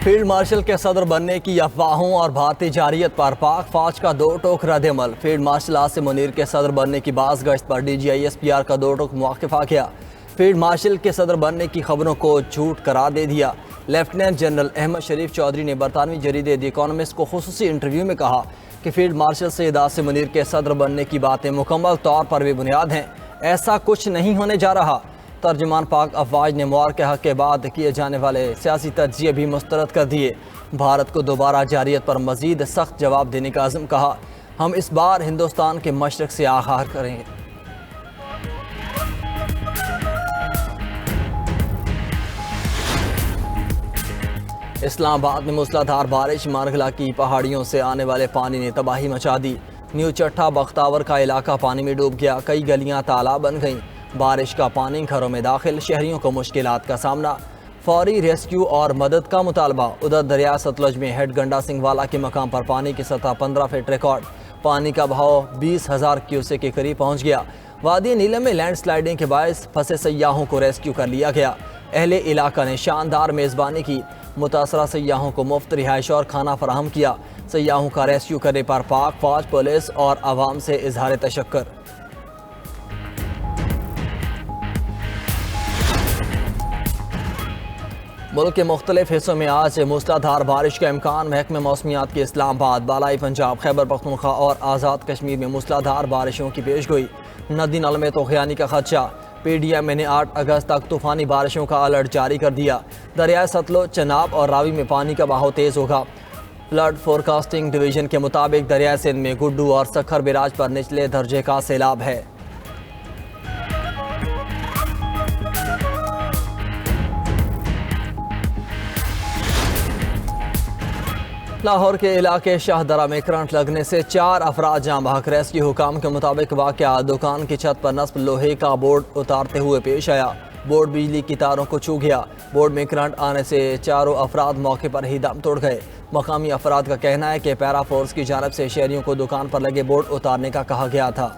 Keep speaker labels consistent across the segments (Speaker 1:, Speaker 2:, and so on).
Speaker 1: Field marshal के सदर बनने की अफवाहों और भारतीय जारियत पर पाक फौज का दो टोक रद्द-ए-अमल। फील्ड मार्शल आसिम मुनीर के सदर बनने की बाज़ गश्त पर DGI-SPR का दो टोक मौक़िफ़ आ गया। फील्ड मार्शल के सदर बनने की खबरों को झूठ करार दे दिया। लेफ्टिनेंट जनरल अहमद शरीफ चौधरी ने बरतानवी जरीदे द इकोनॉमिस्ट को खुसूसी इंटरव्यू में कहा कि फील्ड मार्शल सैयद आसिम मुनीर के सदर बनने की बातें मुकम्मल तौर पर बेबुनियाद हैं, ऐसा कुछ नहीं होने जा रहा। तर्जुमान पाक अफवाज ने मुआर के हक के बाद किए जाने वाले सियासी तज्जिए भी मुस्तरद कर दिए। भारत को दोबारा जारियत पर मजीद सख्त जवाब देने का अज़म कहा। हम इस बार हिंदुस्तान के मशरक़ से आगाज़ करेंगे। इस्लामाबाद में मूसलाधार बारिश, मारगला की पहाड़ियों से आने वाले पानी ने तबाही मचा दी। न्यू चट्टा बख्तावर का इलाका पानी में डूब गया, कई गलियां तालाब बन गईं। बारिश का पानी घरों में दाखिल, शहरियों को मुश्किलात का सामना। फौरी रेस्क्यू और मदद का मुतालबा। उधर दरिया सतलुज में हेड गंडा सिंहवाला के मकाम पर पानी की सतह 15 फीट रिकॉर्ड। पानी का बहाव 20,000 क्यूसेक के करीब पहुँच गया। वादी नीलम में लैंड स्लाइडिंग के बायस फंसे सयाहों को रेस्क्यू कर लिया गया। अहले इलाका ने शानदार मेज़बानी की। मुतासरा सयाहों को मुफ्त रिहाइश और खाना फराहम किया। सयाहों का रेस्क्यू करने पर पाक फौज, पुलिस और आवाम से इजहार तशक्कुर। मुल्क के मुख्तलिफ हिस्सों में आज मूसलाधार बारिश का इम्कान। महकमे मौसमियात के इस्लामाबाद, बालाई पंजाब, खैबर पख्तूनख्वा और आज़ाद कश्मीर में मूसलाधार बारिशों की पेशगोई। नदी नालों में तूफ़ानी का खदशा। PDM ने 8 अगस्त तक तूफ़ानी बारिशों का अलर्ट जारी कर दिया। दरियाए सतलुज, चनाब और रावी में पानी का बहाव तेज़ होगा। फ्लड फोरकास्टिंग डिवीज़न के मुताबिक दरियाए सिंध में गुड्डू और सखर बिराज पर निचले दर्जे का सैलाब है। लाहौर के इलाके शाहदरा में करंट लगने से 4 अफराद जाँ बहक। रेस्क्यू हुकाम के मुताबिक वाक़या दुकान की छत पर नस्ब लोहे का बोर्ड उतारते हुए पेश आया। बोर्ड बिजली की तारों को छू गया। बोर्ड में करंट आने से चारों अफराद मौके पर ही दम तोड़ गए। मकामी अफराद का कहना है कि पैरा फोर्स की जानब से शहरियों को दुकान पर लगे बोर्ड उतारने का कहा गया था।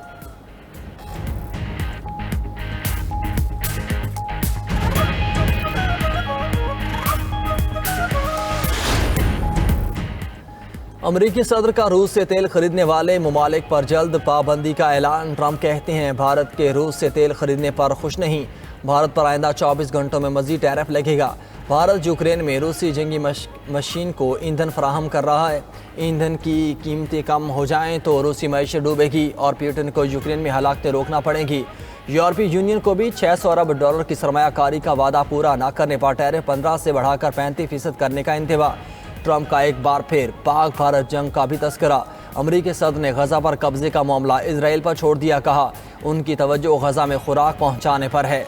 Speaker 1: अमरीकी सदर का रूस से तेल खरीदने वाले ममालिक पर जल्द पाबंदी का ऐलान। ट्रंप कहते हैं भारत के रूस से तेल खरीदने पर खुश नहीं। भारत पर आइंदा 24 घंटों में मजीद टैरिफ लगेगा। भारत यूक्रेन में रूसी जंगी मशीन को ईंधन फराहम कर रहा है। ईंधन की कीमतें कम हो जाएं तो रूसी मईशत डूबेगी और पुतिन को यूक्रेन में हलाकतें रोकना पड़ेंगी। यूरोपीय यूनियन को भी $600 अरब की सरमायाकारी का वादा पूरा न करने पर टैरिफ 15 से बढ़ाकर 35% करने का इंतबा। ट्रंप का एक बार फिर पाक भारत जंग का भी तस्करा। अमरीकी सदर ने गजा पर कब्जे का मामला इजराइल पर छोड़ दिया। कहा उनकी तवज्जो गजा में खुराक पहुंचाने पर है।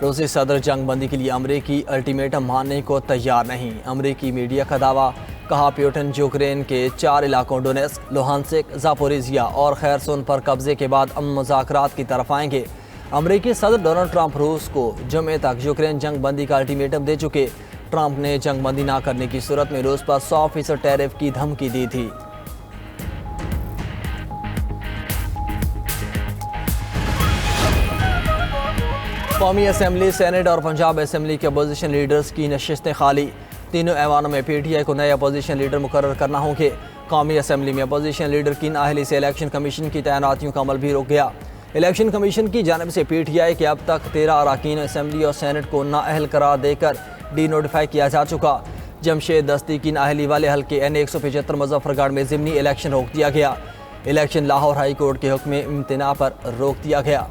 Speaker 1: रूसी सदर जंग बंदी के लिए अमरीकी अल्टीमेटम मानने को तैयार नहीं। अमरीकी मीडिया का दावा। कहा पुतिन यूक्रेन के 4 इलाकों डोनेस्क, लुहानस्क, ज़ापोरिजिया और खैरसोन पर कब्जे के बाद मुज़ाकरात की तरफ आएंगे। अमरीकी सदर डोनाल्ड ट्रंप रूस को जुमे तक यूक्रेन जंग बंदी का अल्टीमेटम दे चुके। ट्रंप ने जंग बंदी ना करने की सूरत में रूस पर 100% टैरिफ की धमकी दी थी। कौमी असेंबली, सेनेट और पंजाब असेंबली के अपोजिशन लीडर्स की नशिस्तें खाली। तीनों ऐवानों में PTI को नए अपोजिशन लीडर मुकर्रर करना होंगे। कौमी असेंबली में अपोजिशन लीडर की नाअहली से इलेक्शन कमीशन की तैनातियों का अमल भी रुक गया। इलेक्शन कमीशन की जानब से PTI के अब तक 13 अरकान असेंबली और सेनेट को नाअहल करार देकर डी-नोटिफाई किया जा चुका। जमशेद दस्ती की नाअहली वाले हल्के N175 मुजफ्फरगढ़ में ज़िमनी इलेक्शन रोक दिया गया। इलेक्शन लाहौर हाई कोर्ट के हुक्म इम्तना पर रोक दिया गया।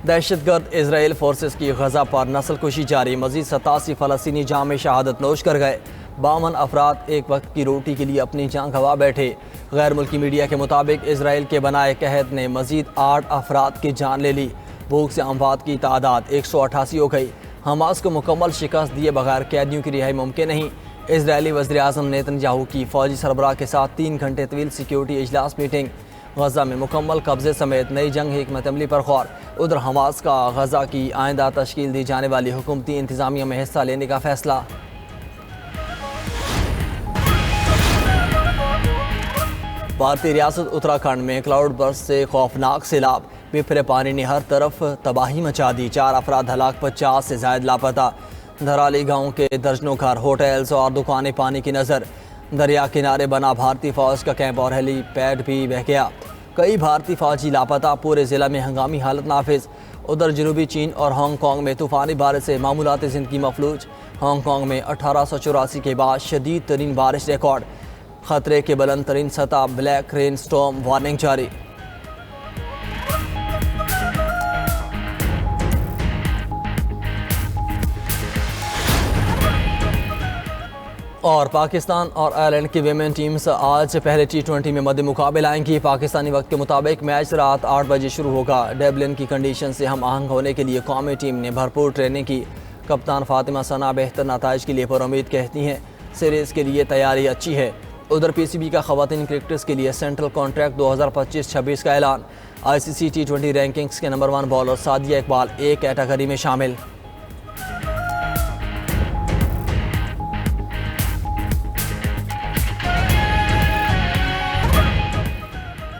Speaker 1: दहशतगर्द इजराइल फोर्सेस की गजा पर नस्लकुशी जारी। मजीद 87 फ़लस्तीनी जाम में शहादत नोश कर गए। 52 अफराद एक वक्त की रोटी के लिए अपनी जान गंवा बैठे। गैर मुल्की मीडिया के मुताबिक इसराइल के बनाए कहत ने मजीद 8 अफराद की जान ले ली। भूख से अमवात की तादाद 188 हो गई। हमास को मुकम्मल शिकस्त दिए बगैर कैदियों की रिहाई मुमकिन नहीं। इसराइली वज़ीर आज़म नेतन्याहू की फ़ौजी सरबराह के साथ 3 घंटे तवील सिक्योरिटी इजलास मीटिंग। गजा में मुकम्मल कब्जे समेत नई जंग हिकमत अमली पर गौर। उधर हमास का गजा की आइंदा तश्कील दी जाने वाली हुकूमती इंतज़ामिया में हिस्सा लेने का फैसला। भारतीय रियासत उत्तराखंड में क्लाउड बर्स्ट से खौफनाक सैलाब, बिफरे पानी ने हर तरफ तबाही मचा दी। 4 अफराद हलाक, 50 से ज्यादा लापता। धराली गांव के दर्जनों घर, होटल्स और दुकानें पानी की नज़र। दरिया किनारे बना भारतीय फौज का कैंप और हेलीपैड भी बह गया। कई भारतीय फौजी लापता, पूरे जिला में हंगामी हालत नाफिज। उधर जनूबी चीन और हांगकांग में तूफानी बारिश से मामूलात ज़िंदगी मफलूज। हांगकांग में 1884 के बाद शदीद तरीन बारिश रिकॉर्ड। खतरे के बुलंद तरीन सतह, ब्लैक रेन स्टॉर्म वार्निंग जारी। और पाकिस्तान और आयरलैंड की विमेन टीम्स आज पहले T20 में मध्य मुकाबले आएंगी। पाकिस्तानी वक्त के मुताबिक मैच रात 8 बजे शुरू होगा। डबलिन की कंडीशन से हम आहंग होने के लिए कौमी टीम ने भरपूर ट्रेनिंग की। कप्तान फातिमा सना बेहतर नताइज के लिए पुरुम्मीद कहती हैं, सीरीज़ के लिए तैयारी अच्छी है। उधर PCB का ख़वातीन क्रिकेटर्स के लिए सेंट्रल कॉन्ट्रैक्ट 2025-26 का ऐलान। ICC T20 रैंकिंग्स के नंबर 1 बॉलर सादिया इकबाल एक कैटेगरी में शामिल।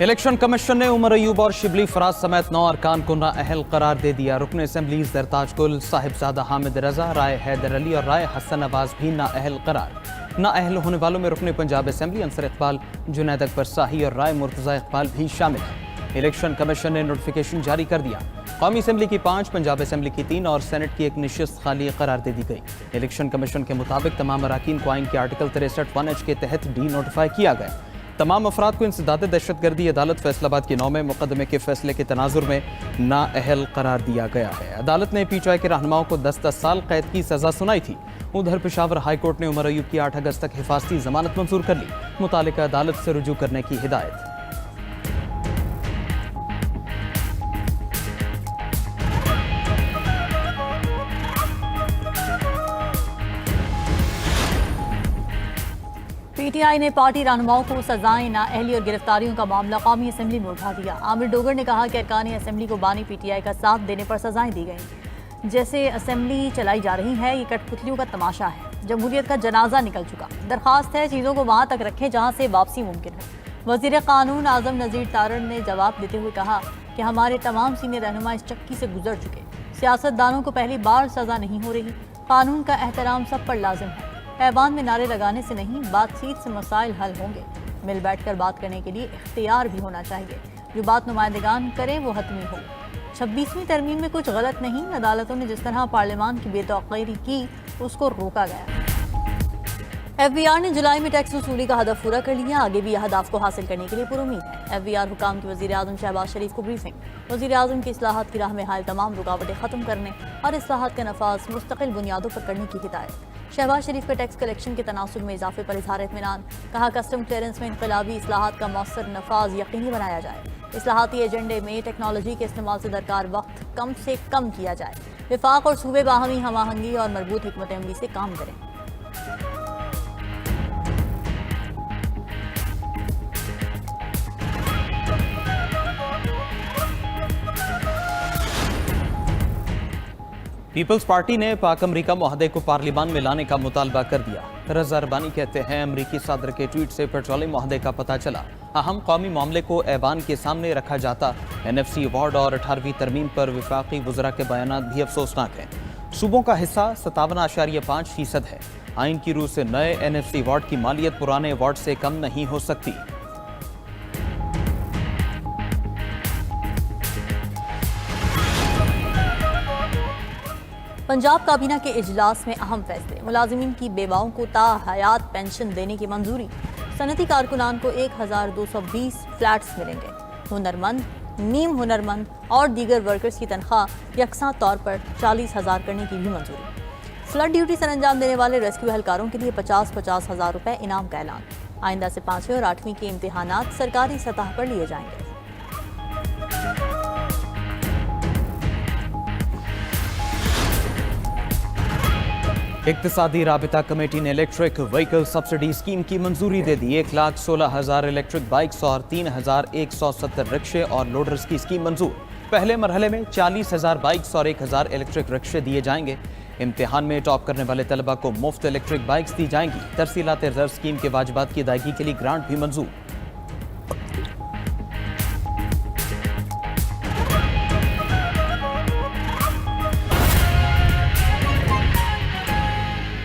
Speaker 2: इलेक्शन कमीशन ने उमर अयूब और शिबली फराज समेत 9 अरकान को नाअहल करार दे दिया। रुकन असम्बली दरताज गुल, साहिबजादा हामिद रजा, राय हैदर अली और राय हसन नवाज भी नाअहल करार। नाअहल होने वालों में रुकन पंजाब असम्बली अंसर इकबाल, जुनैद अकबर शाही और राय मुर्तज़ा इकबाल भी शामिल हैं। इलेक्शन कमीशन ने नोटिफिकेशन जारी कर दिया। कौमी असम्बली की 5, पंजाब असम्बली की 3 और सेनेट की 1 नशिस्त खाली करार दे दी गई। इलेक्शन कमीशन के मुताबिक तमाम अरकान को आइन के आर्टिकल 63(1)H के तहत डी नोटिफाई किया गया। तमाम अफराद को इंसदाद दहशतगर्दी अदालत फैसलाबाद के 9 में मुकदमे के फैसले के तनाजुर में नाअहल करार दिया गया है। अदालत ने PTI के रहनुमाओं को 10-10 साल कैद की सजा सुनाई थी। उधर पेशावर हाई कोर्ट ने उमर अयूब की 8 अगस्त तक हिफाजती जमानत मंजूर कर ली। मुतालिका अदालत से रुजू करने की हिदायत।
Speaker 3: PTI ने पार्टी रहनुमाओं को सजाएं, नाअहली और गिरफ्तारियों का मामला कौमी असम्बली में उठा दिया। आमिर डोगर ने कहा कि अरकान असम्बली को बानी PTI का साथ देने पर सजाएं दी गई। जैसे असम्बली चलाई जा रही है, ये कठपुतलियों का तमाशा है। जमहूरियत का जनाजा निकल चुका। दरख्वास्त है चीज़ों को वहाँ तक रखें जहाँ से वापसी मुमकिन है। वज़ीर कानून आज़म नज़ीर तारण ने जवाब देते हुए कहा कि हमारे तमाम सीनियर रहनुमा इस चक्की से गुजर चुके। सियासतदानों को पहली बार सज़ा नहीं हो रही। कानून का एहतराम सब पर लाजिम है। ऐवान में नारे लगाने से नहीं, बातचीत से मसाइल हल होंगे। मिल बैठ कर बात करने के लिए इख्तियार भी होना चाहिए। जो बात नुमाइंदगान करें वो हतमी हो। 26वीं तरमीम में कुछ गलत नहीं। अदालतों ने जिस तरह पार्लियामान की बेतौकीरी की, उसको रोका गया। FBR ने जुलाई में टैक्स वसूली का हदफ पूरा कर लिया। आगे भी अहदाफ को हासिल करने के लिए पुरुमीद है। FBR हुकाम की वज़ीर आज़म शहबाज शरीफ को ब्रीफिंग। वज़ीर आज़म की इस्लाहात की राह में हाल तमाम रुकावटें ख़त्म करने और इस्लाहात का नफाज मुस्तकिल बुनियादों पर करने की हिदायत। शहबाज शरीफ के टैक्स कलेक्शन के तनासुब में इजाफे पर इज़हार इत्मीनान। कहा कस्टम क्लियरेंस में इनकलाबी इस्लाहात का मौसर नफाज यकीनी बनाया जाए। इस्लाहाती एजेंडे में टेक्नोलॉजी के इस्तेमाल से दरकार वक्त कम से कम किया जाए। विफाक और सूबे बाहमी हमाहंगी और मरबूत हिकमत अमली से काम करें।
Speaker 2: पीपल्स पार्टी ने पाक अमरीका मुआहदे को पार्लियामान में लाने का मुतालबा कर दिया। रज़ा अरबानी कहते हैं, अमरीकी सदर के ट्वीट से पेट्रोलियम मुआहदे का पता चला। अहम कौमी मामले को ऐवान के सामने रखा जाता। NFC अवार्ड और 18वीं तरमीम पर विफाकी वज़रा के बयानात भी अफसोसनाक हैं। सूबों का हिस्सा 57.5% है। आइन की रूह से नए NFC अवार्ड की मालियत पुराने अवार्ड से कम नहीं हो सकती।
Speaker 3: पंजाब काबीना के इजलास में अहम फैसले। मुलाजिमीन की बेवाओं को ताहयात पेंशन देने की मंजूरी। सनती कारकुनान को 1220 फ्लैट्स मिलेंगे। हुनरमंद, नीम हुनरमंद और दीगर वर्कर्स की तनख्वाह यकसा तौर पर 40,000 करने की भी मंजूरी। फ्लड ड्यूटी सर अंजाम देने वाले रेस्क्यू एहलकारों के लिए 50-50 हज़ार रुपये इनाम का ऐलान। आइंदा से 5वीं और 8वीं के इम्तिहानात सरकारी सतह पर लिए जाएंगे।
Speaker 2: इक्तिसादी राबिता कमेटी ने इलेक्ट्रिक व्हीकल सब्सिडी स्कीम की मंजूरी दे दी। 1,16,000 इलेक्ट्रिक बाइक्स और 3,170 रिक्शे और लोडर्स की स्कीम मंजूर। पहले मरहले में 40,000 बाइक्स और 1,000 इलेक्ट्रिक रिक्शे दिए जाएंगे। इम्तिहान में टॉप करने वाले तलबा को मुफ्त इलेक्ट्रिक बाइक्स दी जाएंगी। तरसीलात रिजर्व स्कीम के वाजिबात की अदायगी के लिए ग्रांट भी मंजूर।